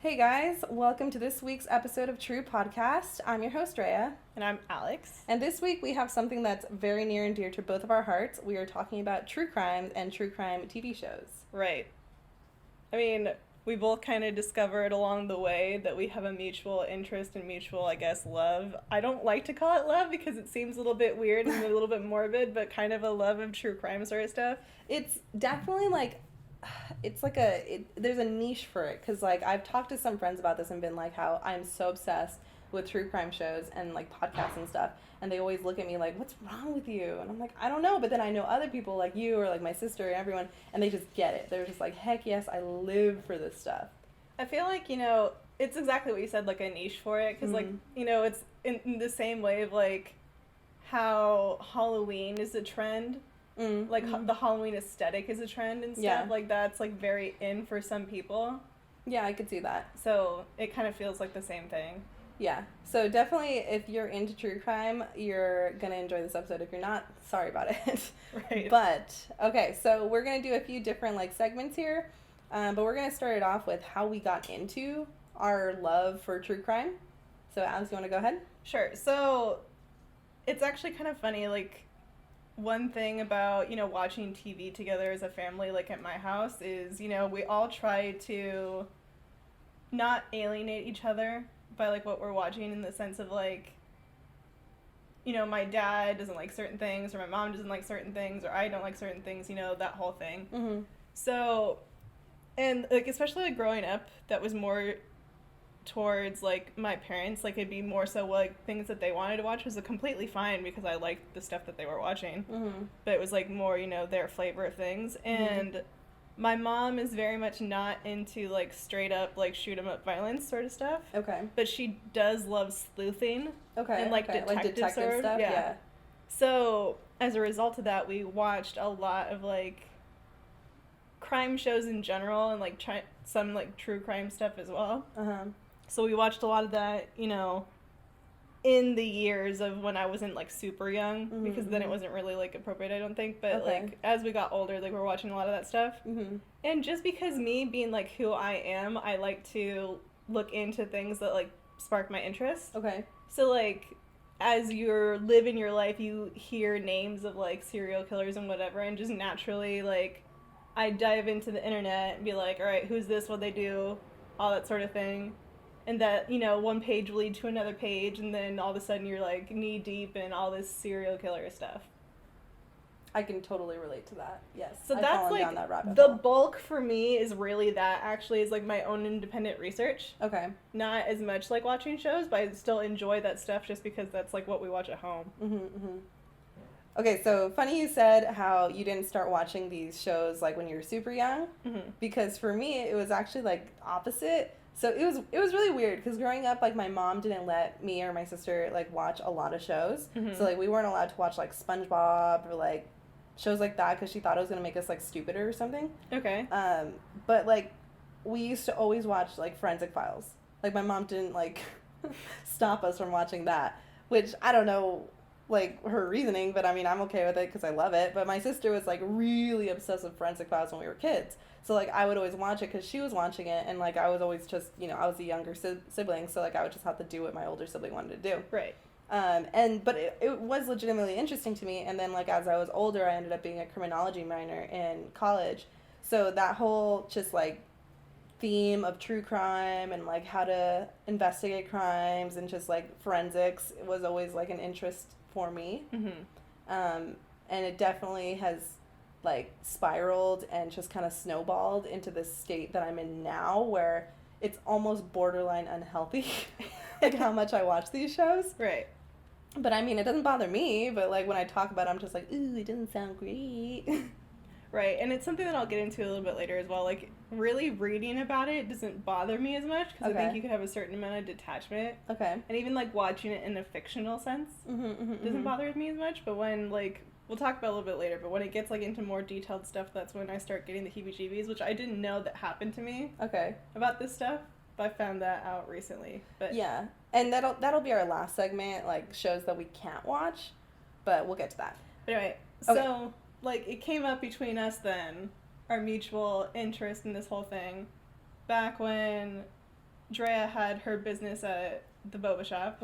Hey guys, welcome to this week's episode of TRUUU Podcast. I'm your host, Drea. And I'm Alex. And this week we have something that's very near and dear to both of our hearts. We are talking about true crime and true crime TV shows. Right. I mean, we both kind of discovered along the way that we have a mutual interest and mutual, love. I don't like to call it love because it seems a little bit weird and a little bit morbid, but kind of a love of true crime sort of stuff. It's definitely there's a niche for it because I've talked to some friends about this and been like how I'm so obsessed with true crime shows and podcasts and stuff, and they always look at me like, what's wrong with you? And I'm like, I don't know, but then I know other people like you or my sister and everyone, and they just get it. They're just like, heck yes, I live for this stuff. I feel like, it's exactly what you said, a niche for it, because it's in the same way of how Halloween is a trend. The Halloween aesthetic is a trend and stuff. Yeah. That's very in for some people. Yeah, I could see that. So it kind of feels like the same thing. Yeah, so definitely if you're into true crime, you're gonna enjoy this episode. If you're not, sorry about it. Right. But okay, so we're gonna do a few different segments here, but we're gonna start it off with how we got into our love for true crime. So Alex, you want to go ahead? Sure. So it's actually kind of funny, one thing about, watching TV together as a family, at my house, is, we all try to not alienate each other by, what we're watching, in the sense of, my dad doesn't like certain things, or my mom doesn't like certain things, or I don't like certain things, that whole thing. Mm-hmm. So, and, especially, growing up, that was more towards my parents, it'd be more so things that they wanted to watch was completely fine because I liked the stuff that they were watching. Mm-hmm. But it was more their flavor of things. And my mom is very much not into straight up shoot 'em up violence sort of stuff. Okay. But she does love sleuthing. Okay. And detective stuff. Yeah. So as a result of that, we watched a lot of crime shows in general, and some true crime stuff as well. So we watched a lot of that, in the years of when I wasn't super young, because then it wasn't really appropriate, I don't think. But as we got older, we're watching a lot of that stuff. Mm-hmm. And just because me being who I am, I like to look into things that spark my interest. Okay. So as you're living your life, you hear names of serial killers and whatever, and just naturally I dive into the internet and be like, all right, who's this, what they do, all that sort of thing. And that, one page will lead to another page, and then all of a sudden you're knee deep in all this serial killer stuff. I can totally relate to that. Yes. So I've that's fallen down that rabbit the hole. bulk for me is really that, actually, is my own independent research. Okay. Not as much watching shows, but I still enjoy that stuff just because that's what we watch at home. Mm-hmm, mm-hmm. Okay, so funny you said how you didn't start watching these shows when you were super young, because for me it was actually opposite. So it was really weird because growing up, my mom didn't let me or my sister watch a lot of shows. Mm-hmm. So we weren't allowed to watch SpongeBob or shows like that because she thought it was gonna make us stupider or something. Okay. But we used to always watch Forensic Files. My mom didn't stop us from watching that, which I don't know her reasoning, but I mean I'm okay with it because I love it. But my sister was really obsessed with Forensic Files when we were kids. So, I would always watch it because she was watching it, and, I was always just, I was the younger sibling, so, I would just have to do what my older sibling wanted to do. Right. But it was legitimately interesting to me, and then, as I was older, I ended up being a criminology minor in college. So that whole just, theme of true crime and, how to investigate crimes and just, forensics was always, an interest for me. Mm-hmm. And it definitely has spiraled and just kind of snowballed into this state that I'm in now, where it's almost borderline unhealthy, how much I watch these shows. Right. But I mean, it doesn't bother me, but when I talk about it, I'm just ooh, it doesn't sound great. Right, and it's something that I'll get into a little bit later as well. Really reading about it doesn't bother me as much, because I think you could have a certain amount of detachment. Okay. And even, watching it in a fictional sense doesn't bother me as much, but when, we'll talk about it a little bit later, but when it gets, into more detailed stuff, that's when I start getting the heebie-jeebies, which I didn't know that happened to me. Okay. About this stuff, but I found that out recently. But yeah, and that'll be our last segment, shows that we can't watch, but we'll get to that. But anyway, so... it came up between us then, our mutual interest in this whole thing, back when Drea had her business at the boba shop,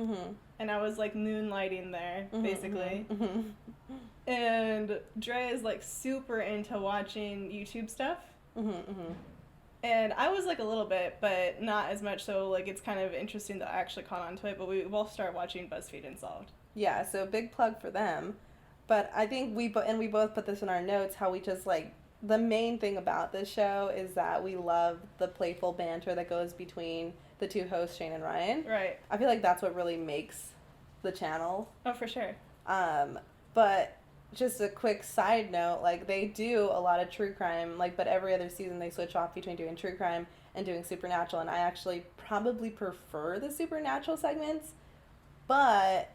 and I was like moonlighting there, basically. And Drea is like super into watching YouTube stuff. And I was like a little bit, but not as much, so like it's kind of interesting that I actually caught on to it, but we both started watching BuzzFeed Unsolved. Yeah, so big plug for them. But I think we both put this in our notes, how we just like, the main thing about this show is that we love the playful banter that goes between the two hosts, Shane and Ryan. Right. I feel like that's what really makes the channel. Oh, for sure. But just a quick side note, like, they do a lot of true crime, like, but every other season they switch off between doing true crime and doing supernatural, and I actually probably prefer the supernatural segments, but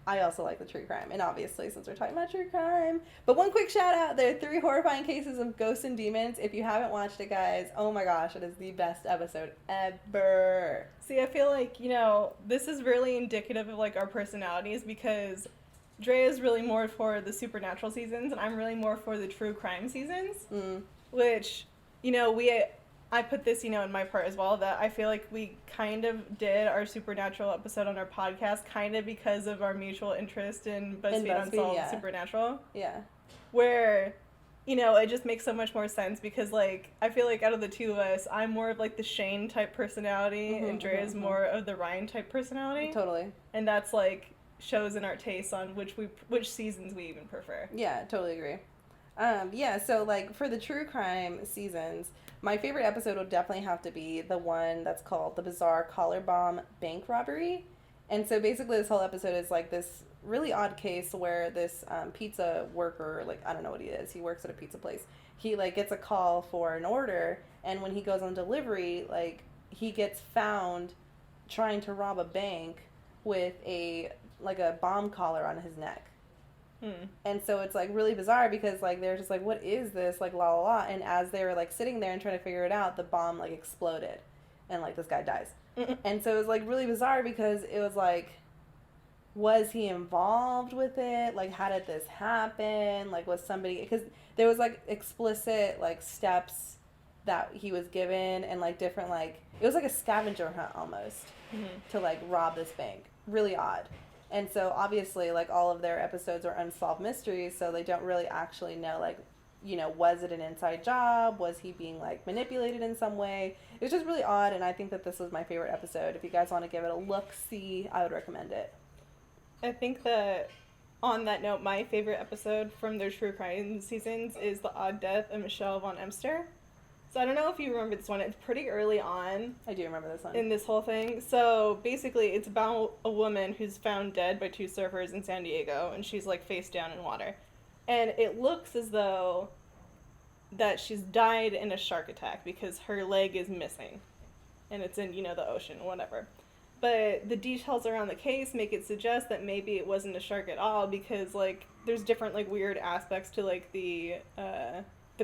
I also like the true crime, and obviously, since we're talking about true crime, but one quick shout out, there are 3 horrifying cases of ghosts and demons. If you haven't watched it, guys, oh my gosh, it is the best episode ever. See, I feel like, you know, this is really indicative of, like, our personalities, because Drea is really more for the supernatural seasons, and I'm really more for the true crime seasons, which, you know, I put this, you know, in my part as well, that I feel like we kind of did our supernatural episode on our podcast kind of because of our mutual interest in BuzzFeed Unsolved Supernatural. Yeah. Where, you know, it just makes so much more sense because, like, I feel like out of the two of us, I'm more of, like, the Shane type personality, and Drea's more of the Ryan type personality. Totally. And that's, like, shows in our tastes on which seasons we even prefer. Yeah, totally agree. Yeah, so, like, for the true crime seasons, my favorite episode would definitely have to be the one that's called The Bizarre Collar Bomb Bank Robbery. And so basically this whole episode is, like, this really odd case where this pizza worker, like, I don't know what he is, he works at a pizza place. He, like, gets a call for an order, and when he goes on delivery, like, he gets found trying to rob a bank with a bomb collar on his neck. And so it's, like, really bizarre because, like, they're just like, what is this? Like, la la la. And as they were, like, sitting there and trying to figure it out, the bomb, like, exploded. And, like, this guy dies. And so it was, like, really bizarre because it was, like, was he involved with it? Like, how did this happen? Like, was somebody... Because there was, like, explicit, like, steps that he was given and, like, different, like... It was, like, a scavenger hunt almost to, like, rob this bank. Really odd. And so, obviously, like, all of their episodes are unsolved mysteries, so they don't really actually know, like, you know, was it an inside job? Was he being, like, manipulated in some way? It was just really odd, and I think that this was my favorite episode. If you guys want to give it a look-see, I would recommend it. I think that, on that note, my favorite episode from their true crime seasons is The Odd Death of Michelle von Emster. So I don't know if you remember this one. It's pretty early on. I do remember this one. In this whole thing. So basically it's about a woman who's found dead by 2 surfers in San Diego, and she's, like, face down in water. And it looks as though that she's died in a shark attack because her leg is missing. And it's in, you know, the ocean, whatever. But the details around the case make it suggest that maybe it wasn't a shark at all because, like, there's different, like, weird aspects to, like, the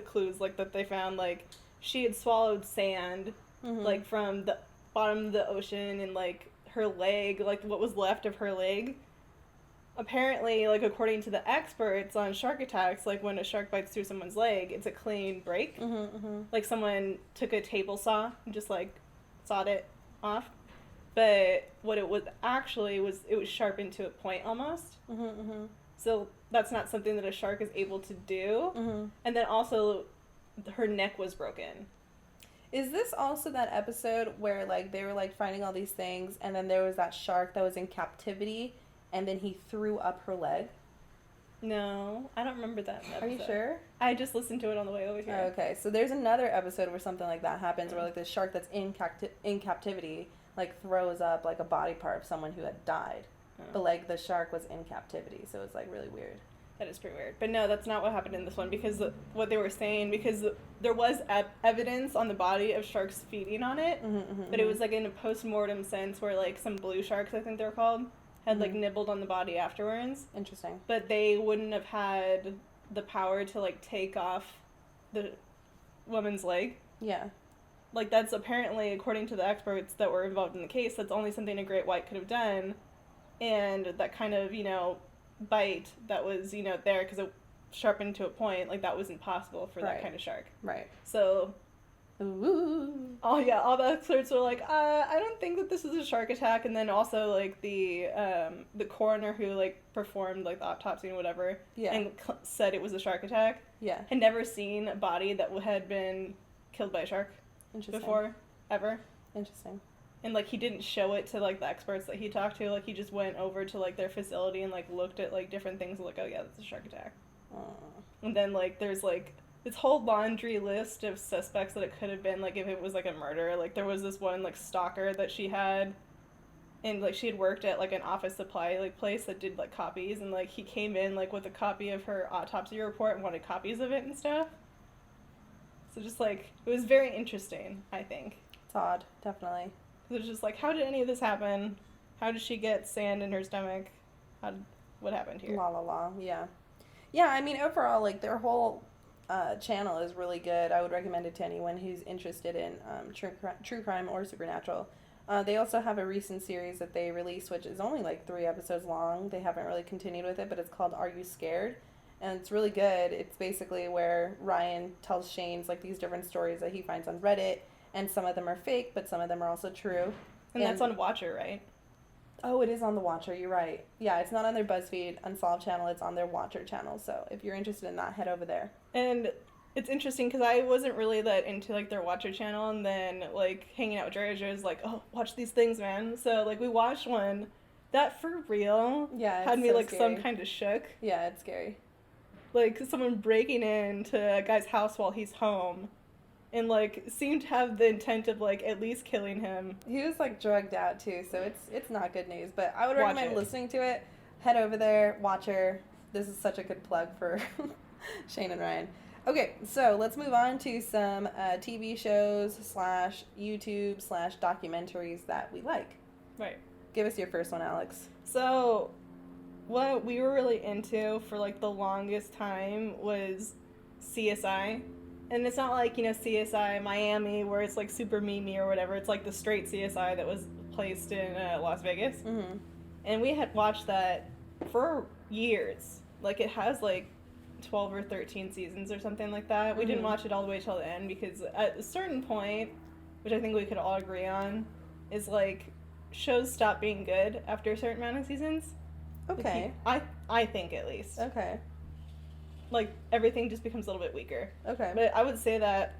clues, like, that they found, like... She had swallowed sand, like, from the bottom of the ocean, and, like, her leg, like, what was left of her leg. Apparently, like, according to the experts on shark attacks, like, when a shark bites through someone's leg, it's a clean break. Like, someone took a table saw and just, like, sawed it off. But what it was actually was, it was sharpened to a point almost. So that's not something that a shark is able to do. And then also... her neck was broken. Is this also that episode where, like, they were, like, finding all these things, and then there was that shark that was in captivity, and then he threw up her leg? No, I don't remember that episode. Are you sure? I just listened to it on the way over here. Oh, okay, so there's another episode where something like that happens, where, like, this shark that's in captivity, like, throws up, like, a body part of someone who had died. But, like, the shark was in captivity, so it's, like, really weird. That is pretty weird. But no, that's not what happened in this one, because what they were saying, because there was evidence on the body of sharks feeding on it, but it was, like, in a post-mortem sense where, like, some blue sharks, I think they're called, had, like, nibbled on the body afterwards. Interesting. But they wouldn't have had the power to, like, take off the woman's leg. Yeah. Like, that's apparently, according to the experts that were involved in the case, that's only something a great white could have done, and that kind of, you know... bite that was, you know, there because it sharpened to a point, like, that was impossible for that kind of shark. Right. So Ooh. Oh yeah, all the experts were like, I don't think that this is a shark attack, and then also like the coroner who like performed like the autopsy and whatever, Yeah. and said it was a shark attack, Yeah. had never seen a body that had been killed by a shark Interesting. before, ever, Interesting. and like he didn't show it to like the experts that he talked to, like he just went over to like their facility and like looked at like different things, like, oh yeah, that's a shark attack, and then like there's like this whole laundry list of suspects that it could have been, like, if it was, like, a murder. Like, there was this one, like, stalker that she had, and, like, she had worked at, like, an office supply, like, place that did, like, copies, and, like, he came in, like, with a copy of her autopsy report and wanted copies of it and stuff. So just, like, it was very interesting, I think. It's odd, definitely. It was just, like, how did any of this happen? How did she get sand in her stomach? What happened here? La la la, yeah. Yeah, I mean, overall, like, their whole channel is really good. I would recommend it to anyone who's interested in true crime or supernatural. They also have a recent series that they released, which is only like 3 episodes long. They haven't really continued with it, but it's called Are You Scared? And it's really good. It's basically where Ryan tells Shane's like these different stories that he finds on Reddit, and some of them are fake, but some of them are also true. And that's on Watcher, right? Oh, it is on the Watcher, you're right. Yeah, it's not on their BuzzFeed Unsolved channel, it's on their Watcher channel. So if you're interested in that, head over there. And it's interesting because I wasn't really that into, like, their Watcher channel, and then, like, hanging out with Drea was like, oh, watch these things, man. So, like, we watched one that for real had me, so like, scary. Some kind of shook. Yeah, it's scary. Like, someone breaking into a guy's house while he's home and, like, seemed to have the intent of, like, at least killing him. He was, like, drugged out, too, so it's not good news. But I would recommend listening to it. Head over there, watch her. This is such a good plug for Shane and Ryan. Okay, so let's move on to some TV shows / YouTube / documentaries that we like. Right. Give us your first one, Alex. So, what we were really into for, like, the longest time was CSI. And it's not like, you know, CSI Miami where it's, like, super memey or whatever. It's, like, the straight CSI that was placed in Las Vegas. Mm-hmm. And we had watched that for years. Like, it has, like, 12 or 13 seasons or something like that. Mm-hmm. We didn't watch it all the way till the end because at a certain point, which I think we could all agree on, is, like, shows stop being good after a certain amount of seasons. Okay. I think, at least. Okay. Like, everything just becomes a little bit weaker. Okay. But I would say that,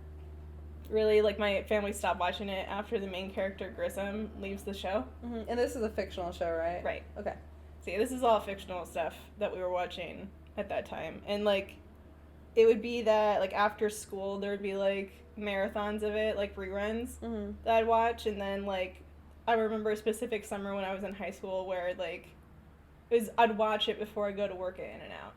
really, like, my family stopped watching it after the main character, Grissom, leaves the show. Mm-hmm. And this is a fictional show, right? Right. Okay. See, this is all fictional stuff that we were watching at that time. And, like, it would be that, like, after school, there would be, like, marathons of it, like, reruns that I'd watch. And then, like, I remember a specific summer when I was in high school where, like, I'd watch it before I go to work at In-N-Out,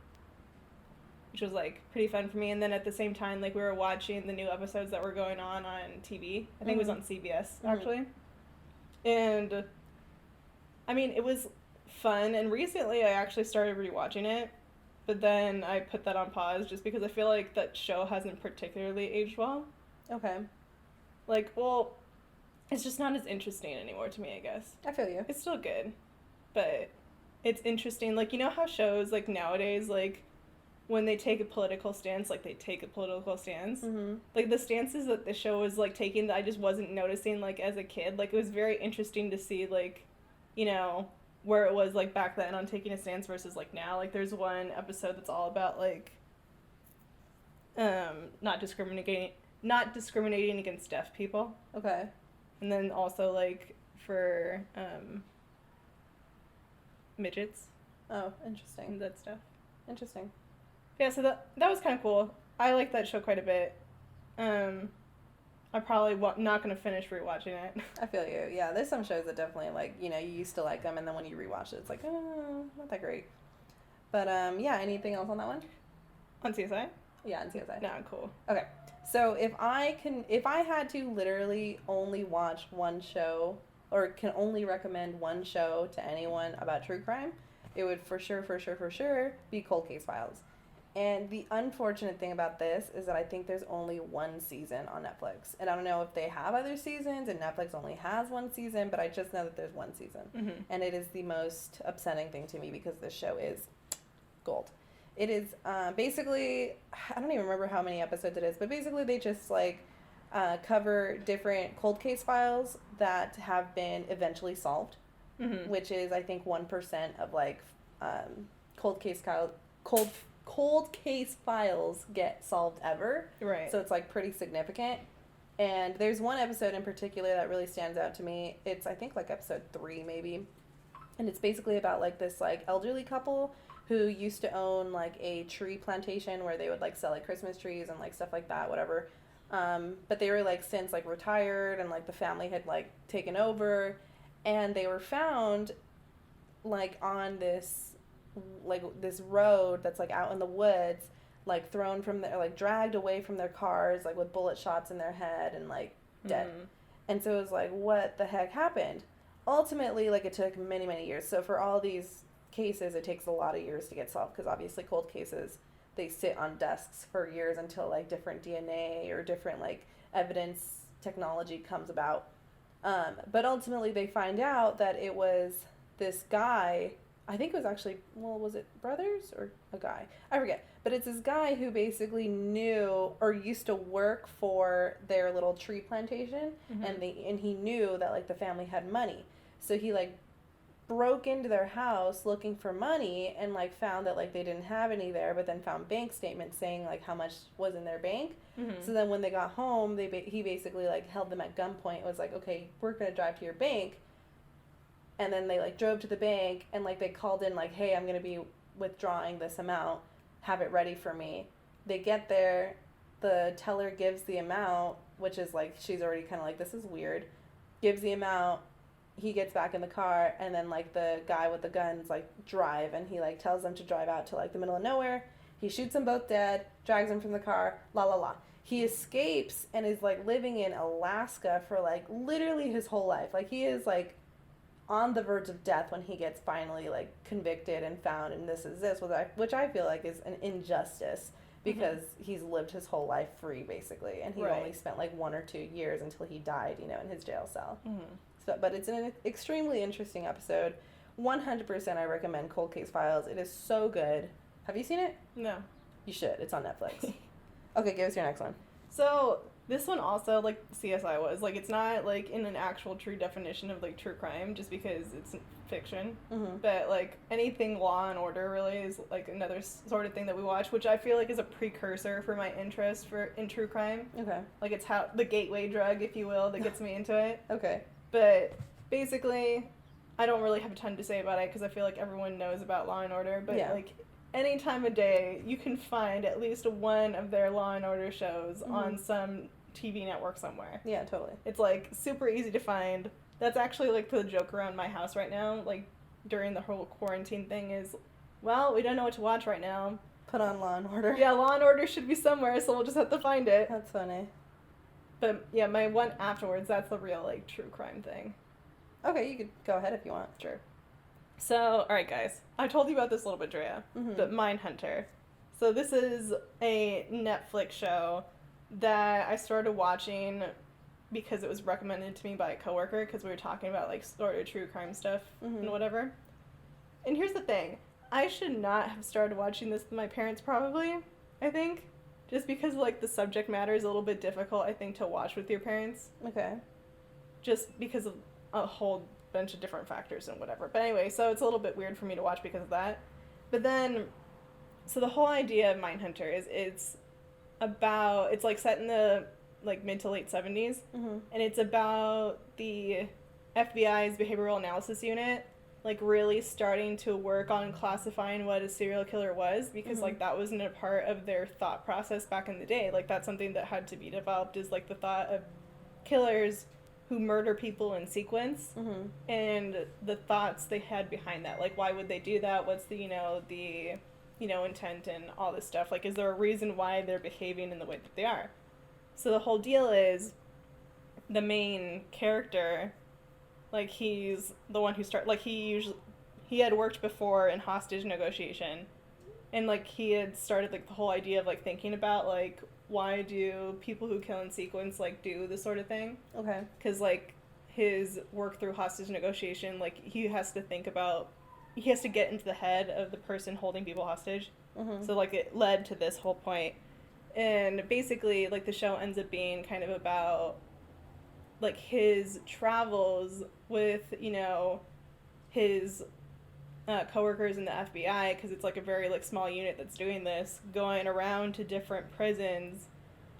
which was, like, pretty fun for me. And then at the same time, like, we were watching the new episodes that were going on TV. I think it was on CBS, actually. And, I mean, it was fun. And recently I actually started rewatching it, but then I put that on pause just because I feel like that show hasn't particularly aged well. Okay. Like, well, it's just not as interesting anymore to me, I guess. I feel you. It's still good, but it's interesting. Like, you know how shows, like, nowadays, like, when they take a political stance, like, they take a political stance. Mm-hmm. Like, the stances that the show was, like, taking that I just wasn't noticing, like, as a kid. Like, it was very interesting to see, like, you know, where it was, like, back then on taking a stance versus, like, now. Like, there's one episode that's all about, like, not discriminating against deaf people. Okay. And then also, like, for, midgets. Oh, interesting. And that stuff. Interesting. Yeah, so that was kind of cool. I like that show quite a bit. I'm probably not going to finish rewatching it. I feel you. Yeah, there's some shows that definitely, like, you know, you used to like them, and then when you rewatch it, it's like, oh, not that great. But, yeah, anything else on that one? On CSI? Yeah, on CSI. No, cool. Okay. So if I had to literally only watch one show, or can only recommend one show to anyone about true crime, it would for sure be Cold Case Files. And the unfortunate thing about this is that I think there's only one season on Netflix. And I don't know if they have other seasons and Netflix only has one season, but I just know that there's one season. Mm-hmm. And it is the most upsetting thing to me because this show is gold. It is basically, I don't even remember how many episodes it is, but basically they just, like, cover different cold case files that have been eventually solved, which is, I think, 1% of, like, cold case files get solved ever. Right. So it's, like, pretty significant. And there's one episode in particular that really stands out to me. It's, I think, like, episode 3, maybe. And it's basically about, like, this, like, elderly couple who used to own, like, a tree plantation where they would, like, sell, like, Christmas trees and, like, stuff like that, whatever. But they were, like, since, like, retired, and, like, the family had, like, taken over. And they were found, like, on this, like, this road that's, like, out in the woods, like, thrown from their, like, dragged away from their cars, like, with bullet shots in their head and, like, dead. And so it was like, what the heck happened? Ultimately, like, it took many, many years. So for all these cases, it takes a lot of years to get solved, because obviously cold cases, they sit on desks for years until, like, different DNA or different, like, evidence technology comes about. But ultimately they find out that it was this guy, I think it was actually, well, was it brothers or a guy? I forget. But it's this guy who basically knew or used to work for their little tree plantation, and he knew that, like, the family had money. So he, like, broke into their house looking for money and, like, found that, like, they didn't have any there, but then found bank statements saying, like, how much was in their bank. So then when they got home, he basically, like, held them at gunpoint, was like, okay, we're going to drive to your bank. And then they, like, drove to the bank, and, like, they called in, like, hey, I'm going to be withdrawing this amount, have it ready for me. They get there, the teller gives the amount, which is, like, she's already kind of like, this is weird, gives the amount. He gets back in the car, and then, like, the guy with the guns, like, drive, and he, like, tells them to drive out to, like, the middle of nowhere. He shoots them both dead, drags them from the car, la la la. He escapes and is, like, living in Alaska for, like, literally his whole life. Like, he is, like, on the verge of death when he gets finally, like, convicted and found, and which I feel like is an injustice, because he's lived his whole life free, basically, and he only spent, like, 1 or 2 years until he died, you know, in his jail cell. So, but it's an extremely interesting episode. 100% I recommend Cold Case Files. It is so good. Have you seen it? No. You should. It's on Netflix. Okay, give us your next one. So, this one also, like CSI was, like, it's not, like, in an actual true definition of, like, true crime, just because it's fiction. But, like, anything Law and Order really is, like, another sort of thing that we watch, which I feel like is a precursor for my interest in true crime. Okay. Like, it's the gateway drug, if you will, that gets me into it. Okay. But basically, I don't really have a ton to say about it, because I feel like everyone knows about Law and Order, but, like, any time of day, you can find at least one of their Law and Order shows on some TV network somewhere. Yeah, totally. It's, like, super easy to find. That's actually, like, the joke around my house right now, like, during the whole quarantine thing is, well, we don't know what to watch right now. Put on Law and Order. Yeah, Law and Order should be somewhere, so we'll just have to find it. That's funny. But, yeah, my one afterwards, that's the real, like, true crime thing. Okay, you could go ahead if you want. Sure. So, alright, guys. I told you about this a little bit, Drea, but Mindhunter. So this is a Netflix show that I started watching because it was recommended to me by a coworker, because we were talking about, like, sort of true crime stuff and whatever. And here's the thing. I should not have started watching this with my parents, probably, I think. Just because, like, the subject matter is a little bit difficult, I think, to watch with your parents. Okay. Just because of a whole bunch of different factors and whatever. But anyway, so it's a little bit weird for me to watch because of that. But then, so the whole idea of Mindhunter is it's like set in the, like, mid to late 70s. And it's about the FBI's behavioral analysis unit, like, really starting to work on classifying what a serial killer was, because, like, that wasn't a part of their thought process back in the day. Like, that's something that had to be developed, is, like, the thought of killers who murder people in sequence, and the thoughts they had behind that. Like, why would they do that? What's the intent and all this stuff? Like, is there a reason why they're behaving in the way that they are? So the whole deal is, the main character, like, he's the one who he had worked before in hostage negotiation, and, like, he had started, like, the whole idea of, like, thinking about, like, why do people who kill in sequence, like, do this sort of thing? Okay. Because, like, his work through hostage negotiation, like, he has to get into the head of the person holding people hostage. So, like, it led to this whole point. And basically, like, the show ends up being kind of about, like, his travels with, you know, his coworkers in the FBI, because it's, like, a very, like, small unit that's doing this, going around to different prisons,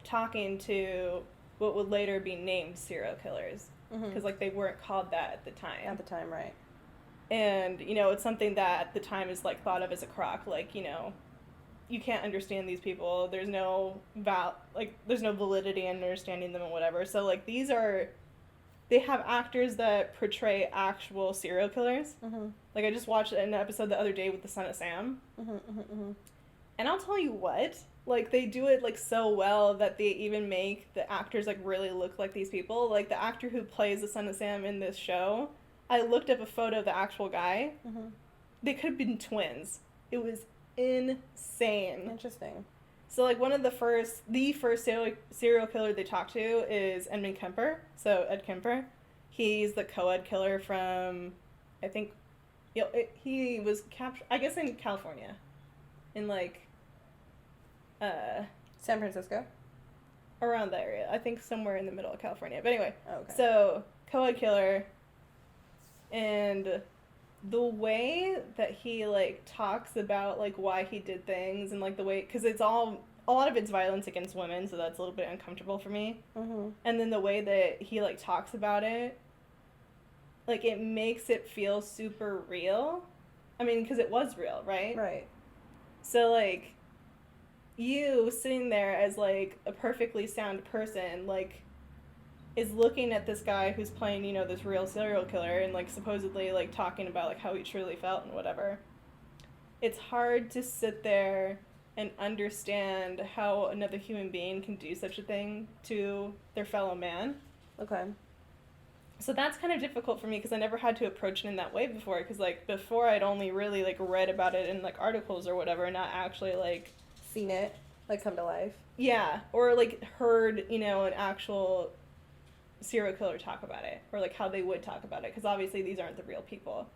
talking to what would later be named serial killers. Because, like, they weren't called that at the time. At the time, right. And, you know, it's something that at the time is, like, thought of as a crock. Like, you know, you can't understand these people. There's no there's no validity in understanding them and whatever. So, like, they have actors that portray actual serial killers. Like, I just watched an episode the other day with the Son of Sam. And I'll tell you what, like, they do it, like, so well that they even make the actors, like, really look like these people. Like, the actor who plays the Son of Sam in this show, I looked up a photo of the actual guy. They could have been twins. It was insane. Interesting. So, like, the first serial killer they talk to is Edmond Kemper. So, Ed Kemper. He's the co-ed killer from, I think, he was captured, I guess, in California. In, like, San Francisco? Around that area. I think somewhere in the middle of California. But anyway. Okay. So, co-ed killer. And the way that he, like, talks about, like, why he did things and, like, the way, because a lot of it's violence against women, so that's a little bit uncomfortable for me. And then the way that he, like, talks about it, like, it makes it feel super real. I mean, because it was real, right? Right. So, like, you sitting there as, like, a perfectly sound person, like, is looking at this guy who's playing, you know, this real serial killer and, like, supposedly, like, talking about, like, how he truly felt and whatever. It's hard to sit there and understand how another human being can do such a thing to their fellow man. Okay. So that's kind of difficult for me because I never had to approach it in that way before. Because, like, before I'd only really, like, read about it in, like, articles or whatever and not actually, like... Seen it, like, come to life. Yeah. Or, like, heard, you know, an actual serial killer talk about it, or like how they would talk about it, because obviously these aren't the real people.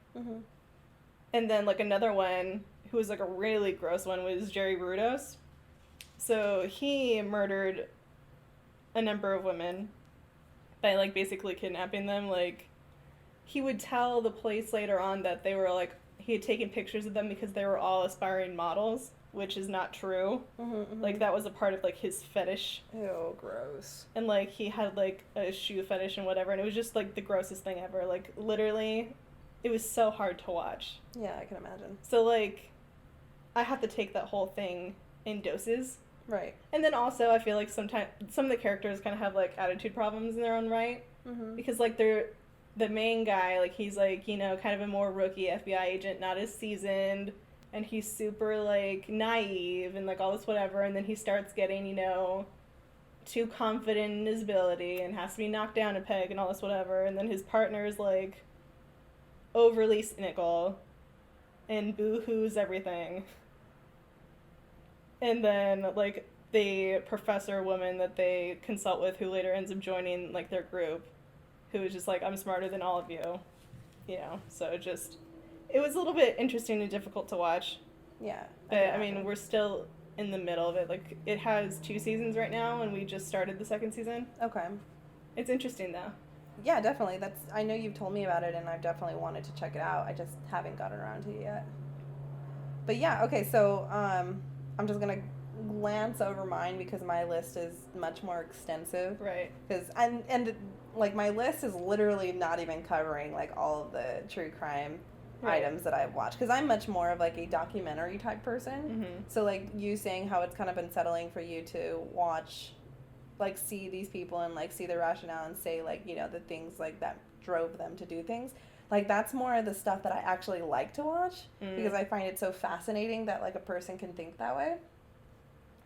And then, like, another one who was, like, a really gross one was Jerry Rudos. So he murdered a number of women by, like, basically kidnapping them. Like, he would tell the police later on that they were, like, he had taken pictures of them because they were all aspiring models, which is not true. Like, that was a part of, like, his fetish. Ew, gross. And, like, he had, like, a shoe fetish and whatever, and it was just, like, the grossest thing ever. Like, literally, it was so hard to watch. Yeah, I can imagine. So, like, I have to take that whole thing in doses. Right. And then also, I feel like sometimes some of the characters kind of have, like, attitude problems in their own right. Because, like, they're... The main guy, like, he's, like, you know, kind of a more rookie FBI agent, not as seasoned... And he's super, like, naive and, like, all this whatever. And then he starts getting, you know, too confident in his ability and has to be knocked down a peg and all this whatever. And then his partner's, like, overly cynical and boo-hoos everything. And then, like, the professor woman that they consult with who later ends up joining, like, their group, who is just like, I'm smarter than all of you. You know, so just... It was a little bit interesting and difficult to watch. Yeah. But, I mean, we're still in the middle of it. Like, it has 2 seasons right now, and we just started the 2nd season. Okay. It's interesting, though. Yeah, definitely. I know you've told me about it, and I've definitely wanted to check it out. I just haven't gotten around to it yet. But, yeah, okay, so I'm just going to glance over mine because my list is much more extensive. Right. And like, my list is literally not even covering, like, all of the true crime items that I've watched, because I'm much more of, like, a documentary type person. So, like, you saying how it's kind of unsettling for you to watch, like, see these people and, like, see their rationale and say, like, you know, the things, like, that drove them to do things, like, that's more of the stuff that I actually like to watch because I find it so fascinating that, like, a person can think that way.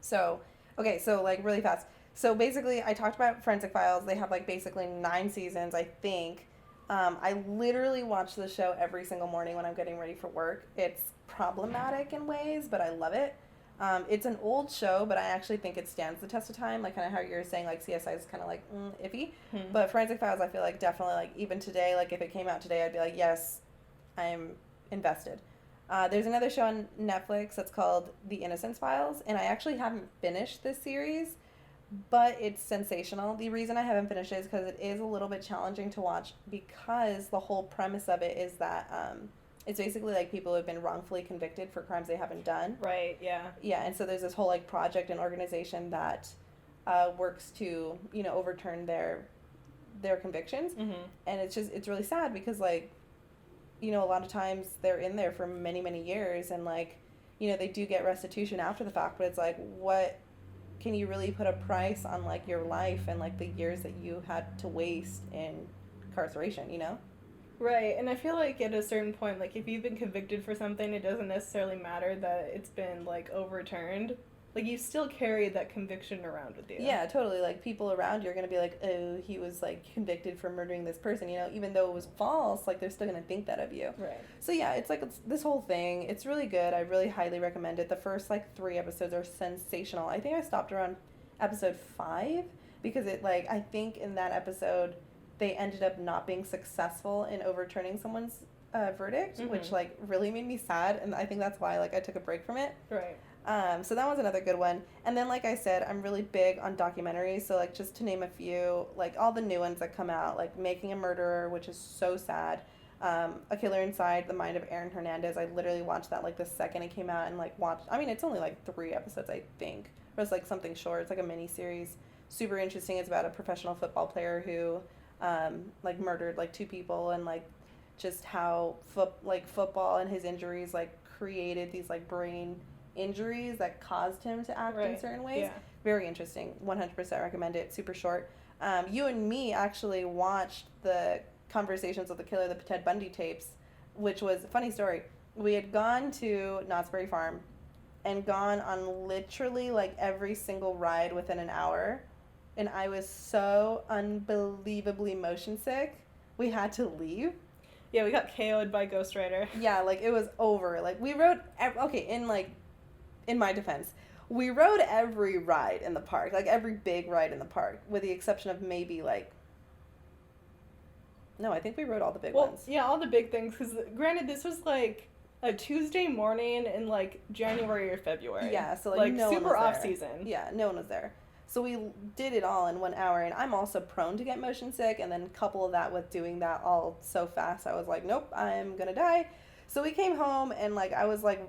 So, okay, so, like, really fast. So, basically, I talked about Forensic Files. They have, like, basically 9 seasons, I think. I literally watch the show every single morning when I'm getting ready for work. It's problematic in ways, but I love it. It's an old show, but I actually think it stands the test of time. Like, kind of how you're saying, like, CSI is kind of, like, iffy. But Forensic Files, I feel like definitely, like, even today, like, if it came out today, I'd be like, yes, I'm invested. There's another show on Netflix that's called The Innocence Files, and I actually haven't finished this series, but it's sensational. The reason I haven't finished it is because it is a little bit challenging to watch, because the whole premise of it is that it's basically like people who have been wrongfully convicted for crimes they haven't done. Right, yeah. Yeah, and so there's this whole like project and organization that works to, you know, overturn their convictions. Mm-hmm. And it's really sad because, like, you know, a lot of times they're in there for many, many years, and, like, you know, they do get restitution after the fact, but it's like, what can you really put a price on, like, your life and, like, the years that you had to waste in incarceration, you know? Right, and I feel like at a certain point, like, if you've been convicted for something, it doesn't necessarily matter that it's been, like, overturned. Like, you still carry that conviction around with you. Yeah, totally. Like, people around you are going to be like, oh, he was, like, convicted for murdering this person, you know? Even though it was false, like, they're still going to think that of you. Right. So, yeah, it's, like, it's this whole thing. It's really good. I really highly recommend it. The first, like, 3 episodes are sensational. I think I stopped around episode 5 because it, like, I think in that episode they ended up not being successful in overturning someone's verdict, Mm-hmm. which, like, really made me sad. And I think that's why, like, I took a break from it. Right. So that was another good one. And then, like I said, I'm really big on documentaries. So, like, just to name a few, like, all the new ones that come out, like Making a Murderer, which is so sad. A Killer Inside the Mind of Aaron Hernandez. I literally watched that, like, the second it came out and, like, I mean, it's only, like, 3 episodes, I think. Or it's, like, something short. It's, like, a mini-series. Super interesting. It's about a professional football player who, like, murdered, like, 2 people, and, like, just how, football and his injuries, like, created these, like, brain injuries that caused him to act in certain ways. Yeah. Very interesting. 100% recommend it. Super short. You and me actually watched the Conversations with the Killer, the Ted Bundy tapes, which was a funny story. We had gone to Knott's Berry Farm and gone on literally, like, every single ride within an hour, and I was so unbelievably motion sick. We had to leave. Yeah, we got KO'd by Ghost Rider. Yeah, like, it was over. Like, we rode in my defense, we rode every ride in the park, like every big ride in the park, with the exception of maybe, like, no, I think we rode all the big ones. Yeah, all the big things, because granted, this was, like, a Tuesday morning in, like, January or February. Yeah, so, like no super one was off there. season. Yeah, no one was there. So we did it all in 1 hour, and I'm also prone to get motion sick, and then couple that with doing that all so fast, I was like, nope, I'm gonna die. So we came home, and, like, I was, like,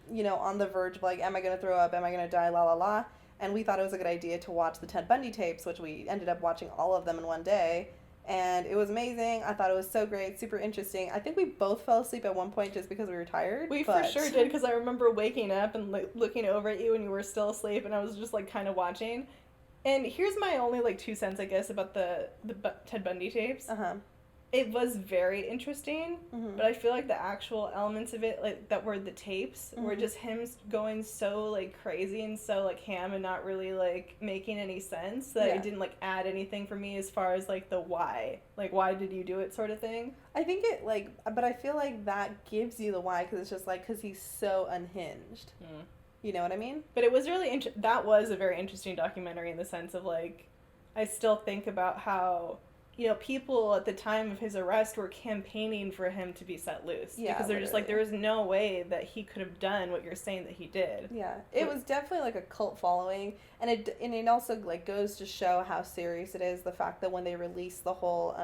you know, on the verge of, like, am I going to throw up? Am I going to die? La, la, la. And we thought it was a good idea to watch the Ted Bundy tapes, which we ended up watching all of them in one day. And it was amazing. I thought it was so great, super interesting. I think we both fell asleep at one point just because we were tired. We for sure did, because I remember waking up and, like, looking over at you and you were still asleep, and I was just, like, kind of watching. And here's my only, like, 2 cents, I guess, about the Ted Bundy tapes. Uh-huh. It was very interesting, Mm-hmm. but I feel like the actual elements of it, like, that were the tapes, were just him going so, like, crazy and so, like, ham and not really, like, making any sense, that it didn't, like, add anything for me as far as, like, the why. Like, why did you do it sort of thing? I think it, like, but I feel like that gives you the why, because it's just, like, because he's so unhinged. Mm. You know what I mean? But it was really, that was a very interesting documentary in the sense of, like, I still think about how, you know, people at the time of his arrest were campaigning for him to be set loose. Yeah, because they're just like, there was no way that he could have done what you're saying that he did. Yeah, it was definitely, like, a cult following, and it also, like, goes to show how serious it is, the fact that when they released the whole,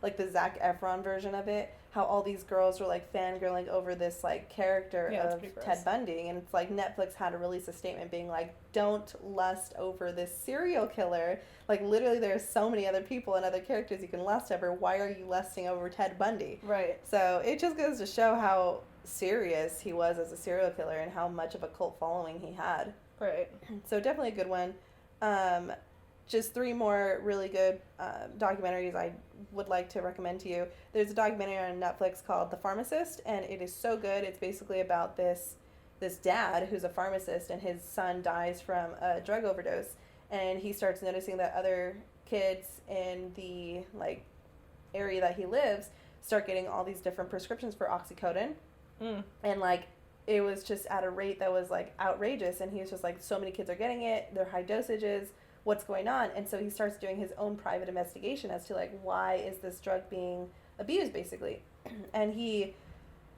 like, the Zac Efron version of it, how all these girls were, like, fangirling over this, like, character of Ted Bundy, and it's like Netflix had to release a statement being like, don't lust over this serial killer. Like, literally, there are so many other people and other characters you can lust over. Why are you lusting over Ted Bundy? Right. So it just goes to show how serious he was as a serial killer and how much of a cult following he had. Right. So definitely a good one. Just 3 more really good documentaries I would like to recommend to you. There's a documentary on Netflix called The Pharmacist, and it is so good. It's basically about this dad who's a pharmacist, and his son dies from a drug overdose, and he starts noticing that other kids in the, like, area that he lives start getting all these different prescriptions for oxycodone. And, like, it was just at a rate that was, like, outrageous, and he was just like, so many kids are getting it, they're high dosages, what's going on? And so he starts doing his own private investigation as to, like, why is this drug being abused, basically. And he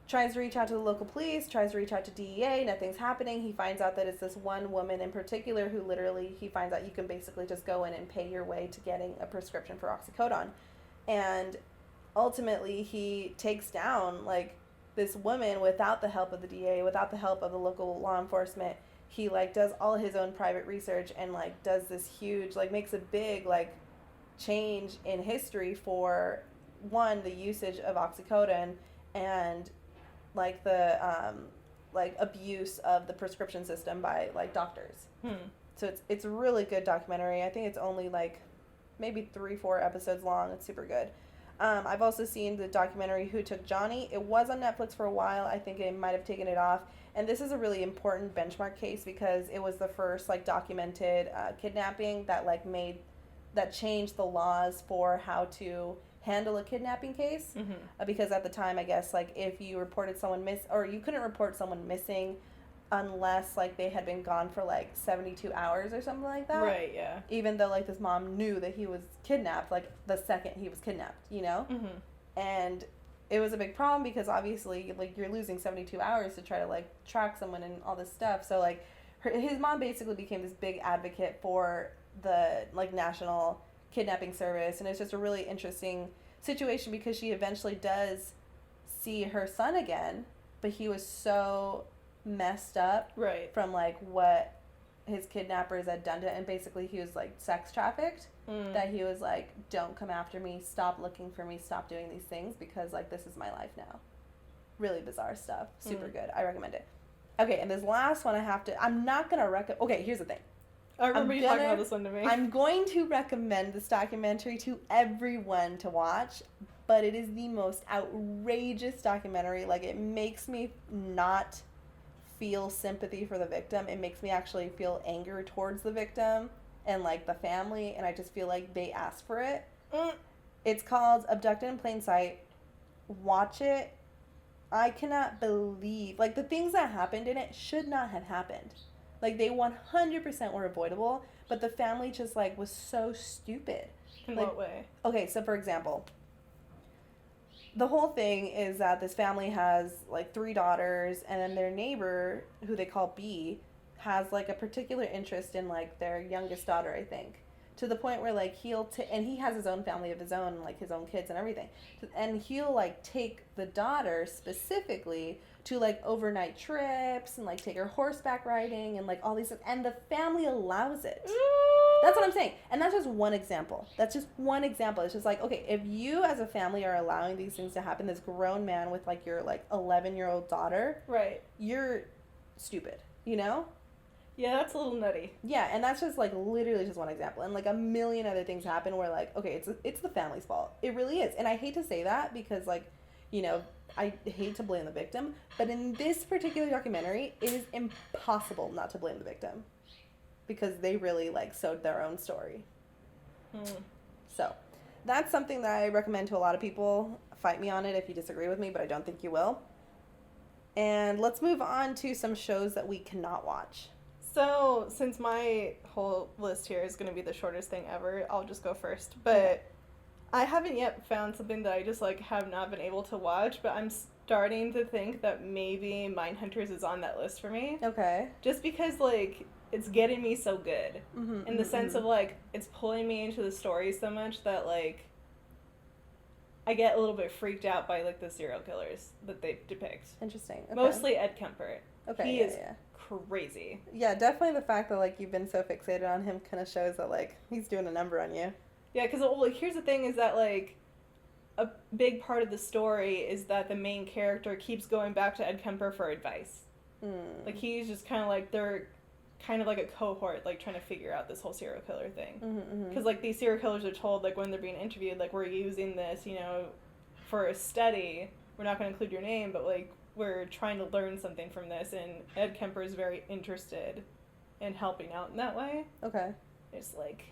tries to reach out to the local police, tries to reach out to DEA, nothing's happening. He finds out that it's this one woman in particular who literally, he finds out you can basically just go in and pay your way to getting a prescription for oxycodone. And ultimately he takes down, like, this woman without the help of the DA, without the help of the local law enforcement. He, like, does all his own private research and, like, does this huge, like, makes a big, like, change in history for, one, the usage of oxycodone and, like, the, like, abuse of the prescription system by, like, doctors. So it's a really good documentary. I think it's only, like, maybe 3-4 episodes long. It's super good. I've also seen the documentary Who Took Johnny. It was on Netflix for a while. I think it might have taken it off. And this is a really important benchmark case because it was the first, like, documented kidnapping that, like, that changed the laws for how to handle a kidnapping case. Because at the time, I guess, like, if you reported someone or you couldn't report someone missing unless, like, they had been gone for, like, 72 hours or something like that. Right, yeah. Even though, like, this mom knew that he was kidnapped, like, the second he was kidnapped, you know? And it was a big problem because, obviously, like, you're losing 72 hours to try to, like, track someone and all this stuff. So, like, his mom basically became this big advocate for the, like, National Kidnapping Service. And it's just a really interesting situation because she eventually does see her son again, but he was so messed up from, like, what his kidnappers had done to him. And basically he was, like, sex trafficked, that he was like, don't come after me, stop looking for me, stop doing these things because, like, this is my life now. Really bizarre stuff. Super good. I recommend it. Okay, and this last one I'm not gonna recommend. Okay, here's the thing. I remember you talking about this one to me. I'm going to recommend this documentary to everyone to watch, but it is the most outrageous documentary. Like, it makes me not feel sympathy for the victim. It makes me actually feel anger towards the victim and, like, the family, and I just feel like they asked for it. It's called Abducted in Plain Sight. Watch it. I cannot believe, like, the things that happened in it should not have happened. Like, they 100% were avoidable, but the family just, like, was so stupid. In like, what way? Okay, so for example, the whole thing is that this family has, like, 3 daughters, and then their neighbor, who they call B, has, like, a particular interest in, like, their youngest daughter, I think. To the point where, like, and he has his own family of his own, like, his own kids and everything. And he'll, like, take the daughter specifically to, like, overnight trips and, like, take her horseback riding and, like, all these things. And the family allows it. That's what I'm saying. And that's just one example. That's just one example. It's just like, okay, if you as a family are allowing these things to happen, this grown man with, like, your, like, 11-year-old daughter. Right. You're stupid, you know? Yeah, that's a little nutty. Yeah, and that's just, like, literally just one example. And, like, a million other things happen where, like, okay, it's the family's fault. It really is. And I hate to say that because, like, you know, I hate to blame the victim. But in this particular documentary, it is impossible not to blame the victim. Because they really, like, sewed their own story. So, that's something that I recommend to a lot of people. Fight me on it if you disagree with me, but I don't think you will. And let's move on to some shows that we cannot watch. So, since my whole list here is going to be the shortest thing ever, I'll just go first. But I haven't yet found something that I just, like, have not been able to watch, but I'm starting to think that maybe Mindhunters is on that list for me. Okay. Just because, like, it's getting me so good. In the sense of, like, it's pulling me into the story so much that, like, I get a little bit freaked out by, like, the serial killers that they depict. Interesting. Okay. Mostly Ed Kemper. Okay, he is crazy. Yeah, definitely the fact that, like, you've been so fixated on him kind of shows that, like, he's doing a number on you. Yeah, because, like, here's the thing is that, like, a big part of the story is that the main character keeps going back to Ed Kemper for advice. Like, he's just kind of, like, they're kind of like a cohort, like, trying to figure out this whole serial killer thing. Because, like, these serial killers are told, like, when they're being interviewed, like, we're using this, you know, for a study. We're not going to include your name, but, like, we're trying to learn something from this, and Ed Kemper is very interested in helping out in that way. Okay. It's, like...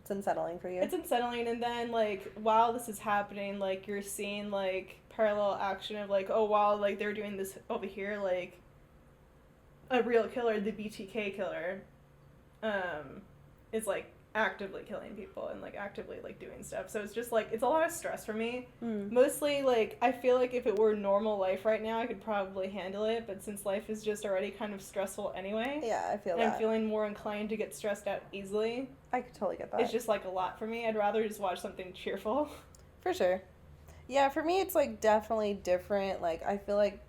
It's unsettling for you. It's unsettling, and then, like, while this is happening, like, you're seeing, like, parallel action of, like, oh, while, like, they're doing this over here, like, a real killer, the BTK killer, is, like, actively killing people and, like, actively, like, doing stuff. So it's just, like, it's a lot of stress for me. Mostly, like, I feel like if it were normal life right now, I could probably handle it, but since life is just already kind of stressful anyway. Yeah, I feel and that. I'm feeling more inclined to get stressed out easily. I could totally get that. It's just, like, a lot for me. I'd rather just watch something cheerful. For sure. Yeah, for me, it's, like, definitely different. Like, I feel like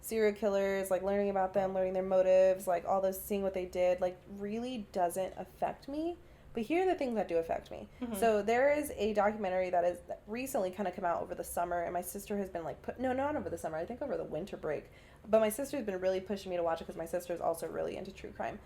serial killers, like, learning about them, learning their motives, like, all those, seeing what they did, like, really doesn't affect me. But here are the things that do affect me. So there is a documentary that is recently kind of come out over the summer, and my sister has been, like, no, not over the summer, I think over the winter break. But my sister's been really pushing me to watch it because my sister's also really into true crime.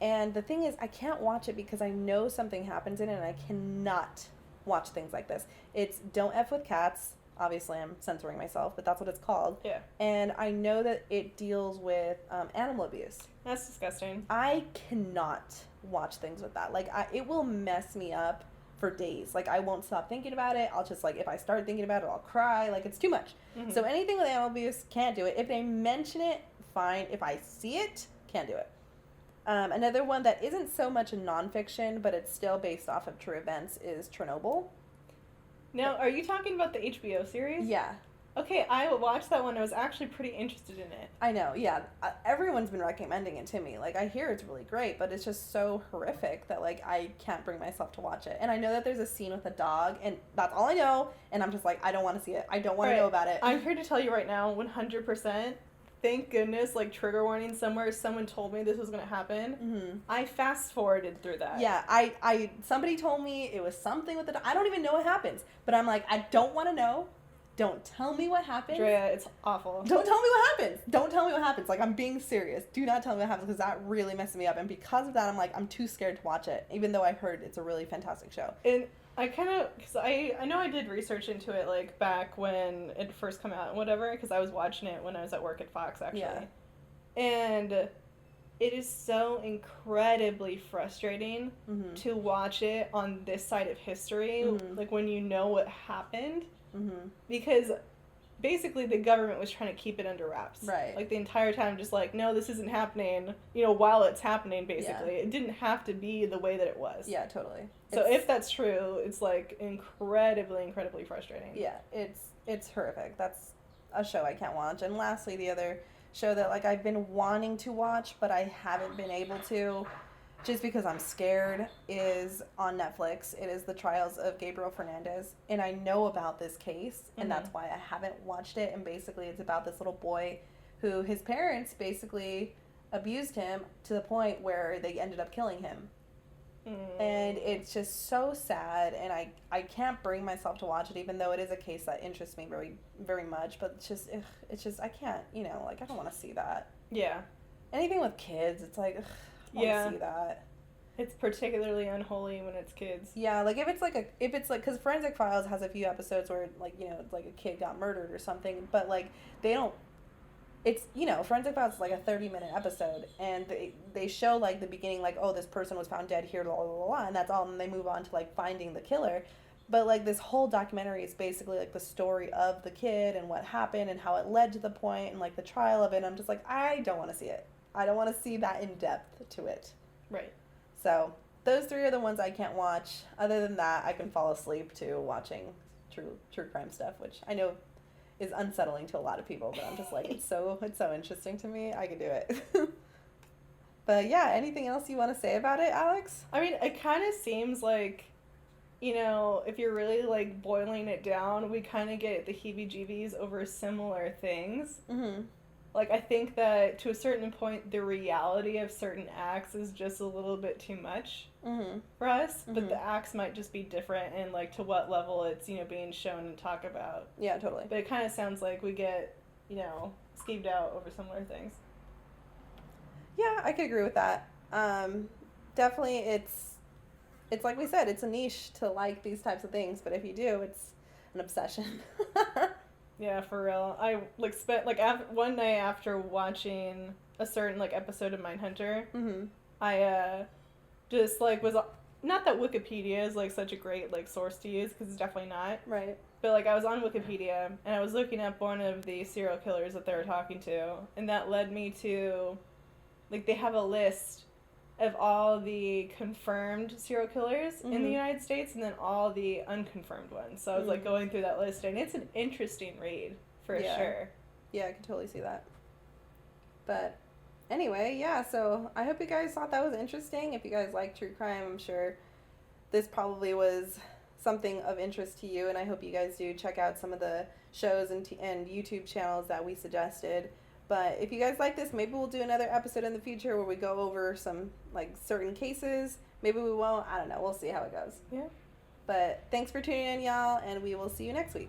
And the thing is, I can't watch it because I know something happens in it, and I cannot watch things like this. It's Don't F with Cats. Obviously, I'm censoring myself, but that's what it's called. Yeah. And I know that it deals with animal abuse. That's disgusting. I cannot watch things with that. Like, it will mess me up for days. Like, I won't stop thinking about it. I'll just, like, if I start thinking about it, I'll cry. Like, it's too much. So anything with animal abuse, can't do it. If they mention it, fine. If I see it, can't do it. Another one that isn't so much a nonfiction, but it's still based off of true events, is Chernobyl. Now, are you talking about the HBO series? Yeah. Okay, I watched that one. I was actually pretty interested in it. I know, yeah. Everyone's been recommending it to me. Like, I hear it's really great, but it's just so horrific that, like, I can't bring myself to watch it. And I know that there's a scene with a dog, and that's all I know, and I'm just like, I don't want to see it. I don't want to know about it. I'm here to tell you right now, 100%, thank goodness, like, trigger warning somewhere, someone told me this was going to happen. I fast-forwarded through that. Yeah, I somebody told me it was something with the dog. I don't even know what happens, but I'm like, I don't want to know. Don't tell me what happens. Drea, it's awful. Don't tell me what happens. Don't tell me what happens. Like, I'm being serious. Do not tell me what happens, because that really messes me up. And because of that, I'm like, I'm too scared to watch it, even though I heard it's a really fantastic show. And I kind of, because I know I did research into it, like, back when it first came out and whatever, because I was watching it when I was at work at Fox, actually. Yeah. And it is so incredibly frustrating to watch it on this side of history, like, when you know what happened. Because basically the government was trying to keep it under wraps. Right. Like, the entire time, just like, no, this isn't happening, you know, while it's happening, basically. Yeah. It didn't have to be the way that it was. Yeah, totally. So if that's true, it's, like, incredibly frustrating. Yeah, it's horrific. That's a show I can't watch. And lastly, the other show that, like, I've been wanting to watch, but I haven't been able to, just because I'm scared, is on Netflix. It is The Trials of Gabriel Fernandez. And I know about this case, and that's why I haven't watched it. And basically it's about this little boy who his parents basically abused him to the point where they ended up killing him. And it's just so sad, and I can't bring myself to watch it, even though it is a case that interests me very, very much. But it's just I can't, you know, like, I don't want to see that. Yeah. Anything with kids, it's like, I want to see that. It's particularly unholy when it's kids. Yeah, like, if it's like, because Forensic Files has a few episodes where, like, you know, it's like a kid got murdered or something, but, like, they don't. It's, you know, Forensic Files is like a 30-minute episode, and they show, like, the beginning, like, oh, this person was found dead here, blah, blah, blah, blah, and that's all, and they move on to, like, finding the killer. But, like, this whole documentary is basically, like, the story of the kid and what happened and how it led to the point and, like, the trial of it, and I'm just like, I don't want to see it. I don't want to see that in depth to it. Right. So, those three are the ones I can't watch. Other than that, I can fall asleep to watching true crime stuff, which I know is unsettling to a lot of people, but I'm just like, it's so interesting to me. I can do it. But yeah, anything else you want to say about it, Alex? I mean, it kind of seems like, you know, if you're really, like, boiling it down, we kind of get the heebie-jeebies over similar things. Like, I think that to a certain point, the reality of certain acts is just a little bit too much for us, but the acts might just be different and, like, to what level it's, you know, being shown and talked about. Yeah, totally. But it kind of sounds like we get, you know, skeeved out over similar things. Yeah, I could agree with that. Definitely, it's like we said, it's a niche to like these types of things, but if you do, it's an obsession. Yeah, for real. I, like, spent, like, one night after watching a certain, like, episode of Mindhunter, I, just, like, was, not that Wikipedia is, like, such a great, like, source to use, because it's definitely not. Right. But, like, I was on Wikipedia, and I was looking up one of the serial killers that they were talking to, and that led me to, like, they have a list of all the confirmed serial killers in the Mhm. United States and then all the unconfirmed ones. So I was like going through that list, and it's an interesting read for sure. Yeah, I can totally see that. But anyway, yeah, so I hope you guys thought that was interesting. If you guys like true crime, I'm sure this probably was something of interest to you, and I hope you guys do check out some of the shows and YouTube channels that we suggested. But if you guys like this, maybe we'll do another episode in the future where we go over some, like, certain cases. Maybe we won't. I don't know. We'll see how it goes. Yeah. But thanks for tuning in, y'all, and we will see you next week.